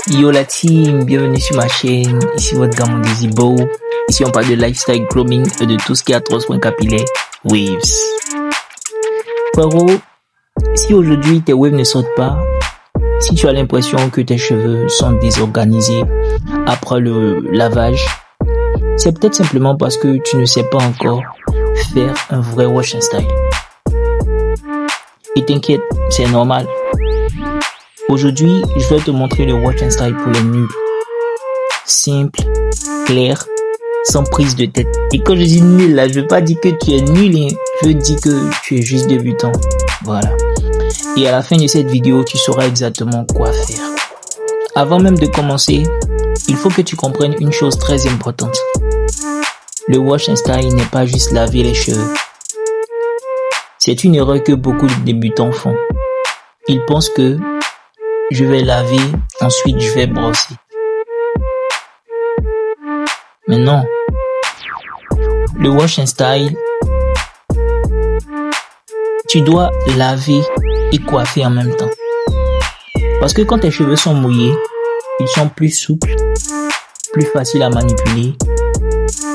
Yo la team, bienvenue sur ma chaîne, ici votre gamin Desibo. Ici on parle de lifestyle grooming et de tout ce qui a 3 points capillaires, waves. Frérot, si aujourd'hui tes waves ne sortent pas, si tu as l'impression que tes cheveux sont désorganisés après le lavage, c'est peut-être simplement parce que tu ne sais pas encore faire un vrai wash and style. Et t'inquiète, c'est normal. Aujourd'hui, je vais te montrer le wash and style pour les nuls. Simple, clair, sans prise de tête. Et quand je dis nul là, je veux pas dire que tu es nul, hein. Je veux dire que tu es juste débutant. Voilà. Et à la fin de cette vidéo, tu sauras exactement quoi faire. Avant même de commencer, il faut que tu comprennes une chose très importante. Le wash and style n'est pas juste laver les cheveux. C'est une erreur que beaucoup de débutants font. Ils pensent que je vais laver, ensuite je vais brosser. Mais non. Le wash and style, tu dois laver et coiffer en même temps. Parce que quand tes cheveux sont mouillés, ils sont plus souples, plus faciles à manipuler,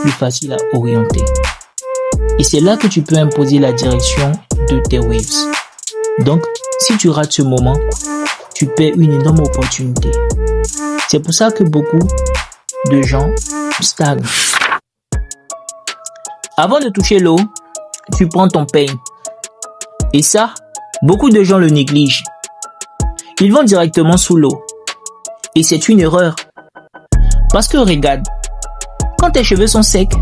plus faciles à orienter. Et c'est là que tu peux imposer la direction de tes waves. Donc, si tu rates ce moment, tu perds une énorme opportunité. C'est pour ça que beaucoup de gens stagnent. Avant de toucher l'eau, tu prends ton peigne. Et ça, beaucoup de gens le négligent. Ils vont directement sous l'eau. Et c'est une erreur. Parce que regarde, quand tes cheveux sont secs,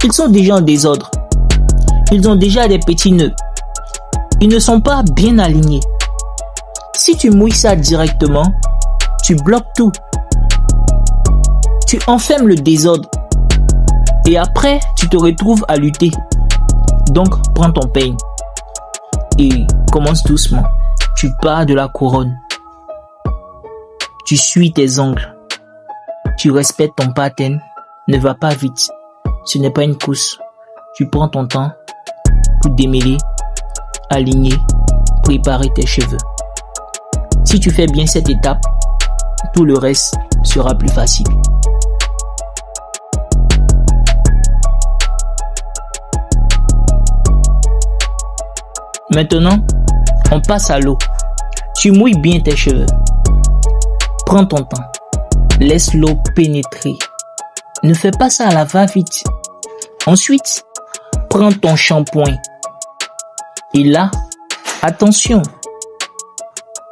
ils sont déjà en désordre. Ils ont déjà des petits nœuds. Ils ne sont pas bien alignés. Si tu mouilles ça directement, tu bloques tout. Tu enfermes le désordre. Et après, tu te retrouves à lutter. Donc, prends ton peigne. Et commence doucement. Tu pars de la couronne. Tu suis tes ongles. Tu respectes ton pattern. Ne va pas vite. Ce n'est pas une course. Tu prends ton temps pour démêler, aligner, préparer tes cheveux. Si tu fais bien cette étape, tout le reste sera plus facile. Maintenant, on passe à l'eau. Tu mouilles bien tes cheveux. Prends ton temps. Laisse l'eau pénétrer. Ne fais pas ça à la va-vite. Ensuite, prends ton shampoing. Et là, attention.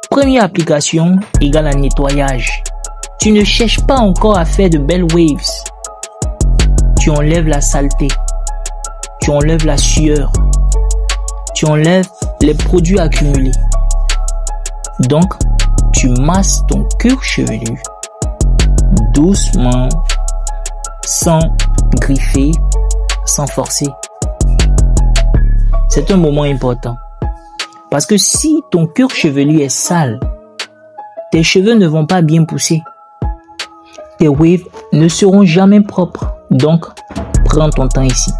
Première application égale à nettoyage. Tu ne cherches pas encore à faire de belles waves. Tu enlèves la saleté. Tu enlèves la sueur. Tu enlèves les produits accumulés. Donc, tu masses ton cuir chevelu doucement, sans griffer, sans forcer. C'est un moment important. Parce que si ton cuir chevelu est sale, tes cheveux ne vont pas bien pousser. Tes waves ne seront jamais propres. Donc, prends ton temps ici.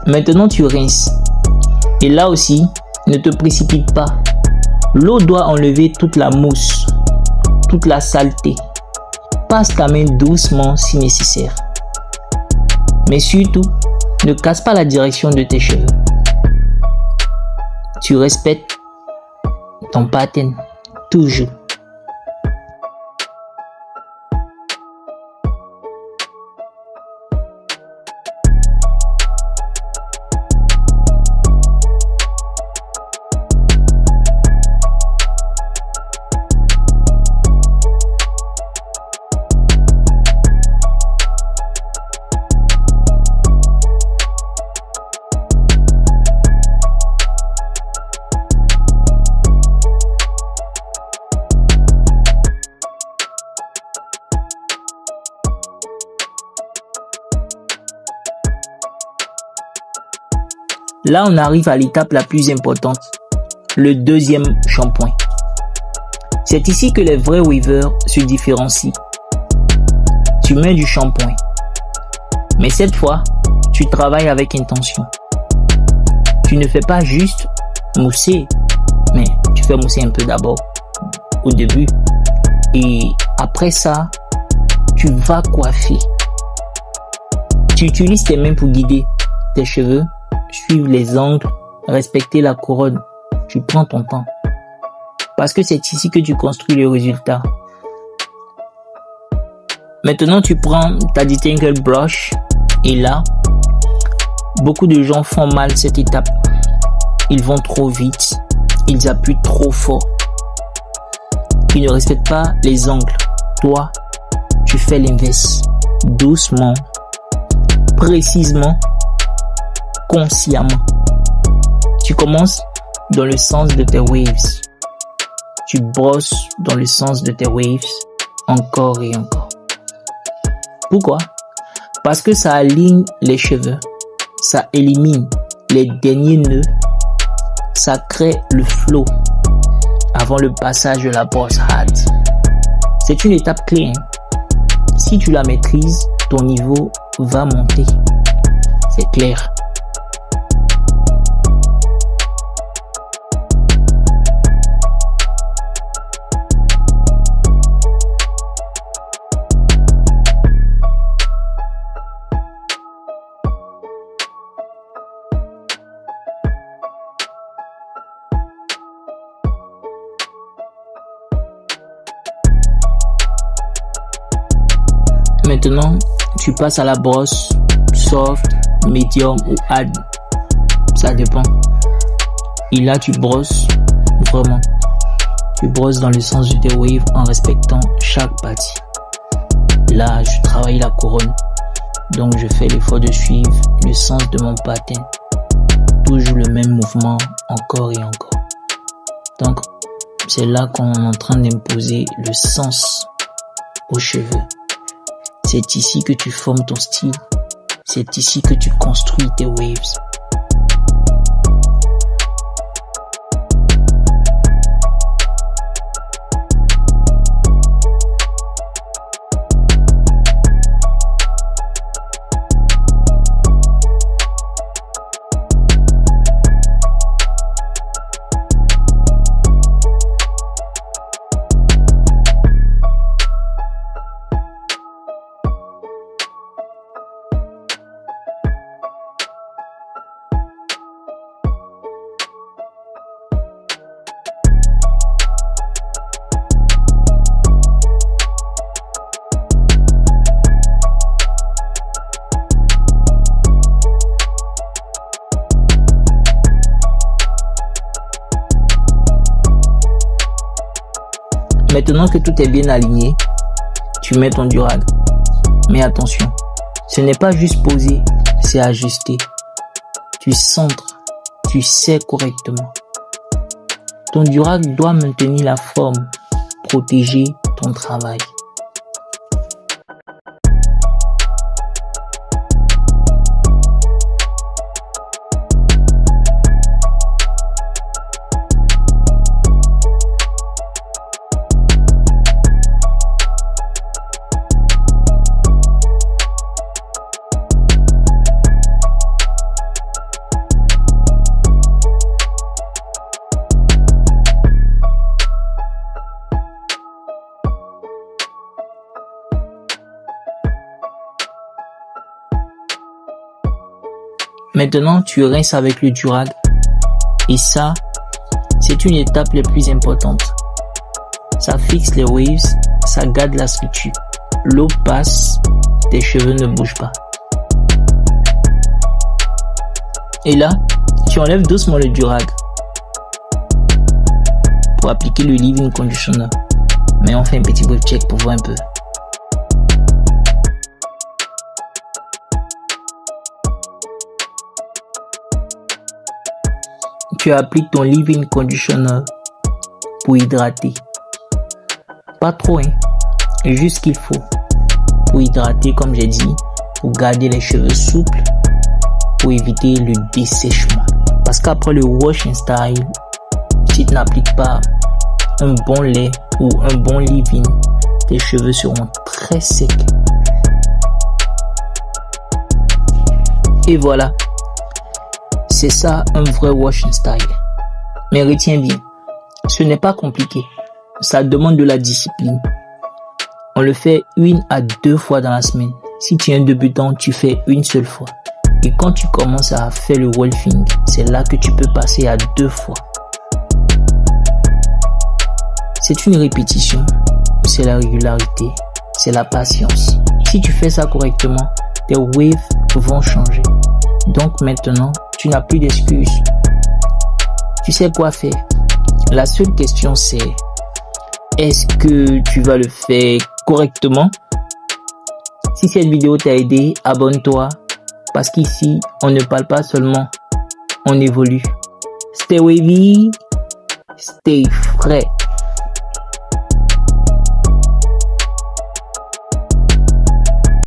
Maintenant, tu rinces. Et là aussi, ne te précipite pas. L'eau doit enlever toute la mousse, toute la saleté. Passe ta main doucement si nécessaire. Mais surtout, ne casse pas la direction de tes cheveux. Tu respectes ton pattern, toujours. Là, on arrive à l'étape la plus importante, le deuxième shampoing. C'est ici que les vrais weavers se différencient. Tu mets du shampoing, mais cette fois, tu travailles avec intention. Tu ne fais pas juste mousser, mais tu fais mousser un peu d'abord, au début. Et après ça, tu vas coiffer. Tu utilises tes mains pour guider tes cheveux, suivre les angles, respecter la couronne. Tu prends ton temps. Parce que c'est ici que tu construis le résultat. Maintenant, tu prends ta detangle brush et là, beaucoup de gens font mal cette étape. Ils vont trop vite. Ils appuient trop fort. Ils ne respectent pas les angles. Toi, tu fais l'inverse. Doucement, précisément, consciemment. Tu commences dans le sens de tes waves. Tu brosses dans le sens de tes waves encore et encore. Pourquoi? Parce que ça aligne les cheveux. Ça élimine les derniers nœuds. Ça crée le flow avant le passage de la brosse hard. C'est une étape clé. Si tu la maîtrises, ton niveau va monter. C'est clair. Maintenant, tu passes à la brosse soft, medium ou hard. Ça dépend. Et là, tu brosses vraiment. Tu brosses dans le sens de tes waves en respectant chaque partie. Là, je travaille la couronne. Donc, je fais l'effort de suivre le sens de mon pattern. Toujours le même mouvement, encore et encore. Donc, c'est là qu'on est en train d'imposer le sens aux cheveux. C'est ici que tu formes ton style. C'est ici que tu construis tes waves. Maintenant que tout est bien aligné, tu mets ton durag. Mais attention, ce n'est pas juste poser, c'est ajuster. Tu centres, tu serres correctement. Ton durag doit maintenir la forme, protéger ton travail. Maintenant, tu rinces avec le durag. Et ça, c'est une étape la plus importante. Ça fixe les waves, ça garde la structure. L'eau passe, tes cheveux ne bougent pas. Et là, tu enlèves doucement le durag pour appliquer le leave-in conditioner. Mais on fait un petit wave check pour voir un peu. Tu appliques ton leave-in conditioner pour hydrater. Pas trop, juste ce qu'il faut pour hydrater, comme j'ai dit, pour garder les cheveux souples, pour éviter le dessèchement. Parce qu'après le wash and style, si tu n'appliques pas un bon lait ou un bon leave-in, tes cheveux seront très secs. Et voilà, c'est ça un vrai wash and style. Mais retiens bien, ce n'est pas compliqué, ça demande de la discipline. On le fait 1 à 2 fois dans la semaine. Si tu es un débutant, tu fais une seule fois. Et quand tu commences à faire le wolfing, c'est là que tu peux passer à 2 fois. C'est une répétition, c'est la régularité, c'est la patience. Si tu fais ça correctement, tes waves vont changer. Donc maintenant, tu n'as plus d'excuses. Tu sais quoi faire. La seule question c'est, est-ce que tu vas le faire correctement? Si cette vidéo t'a aidé, abonne-toi. Parce qu'ici, on ne parle pas seulement, on évolue. Stay wavy, stay frais.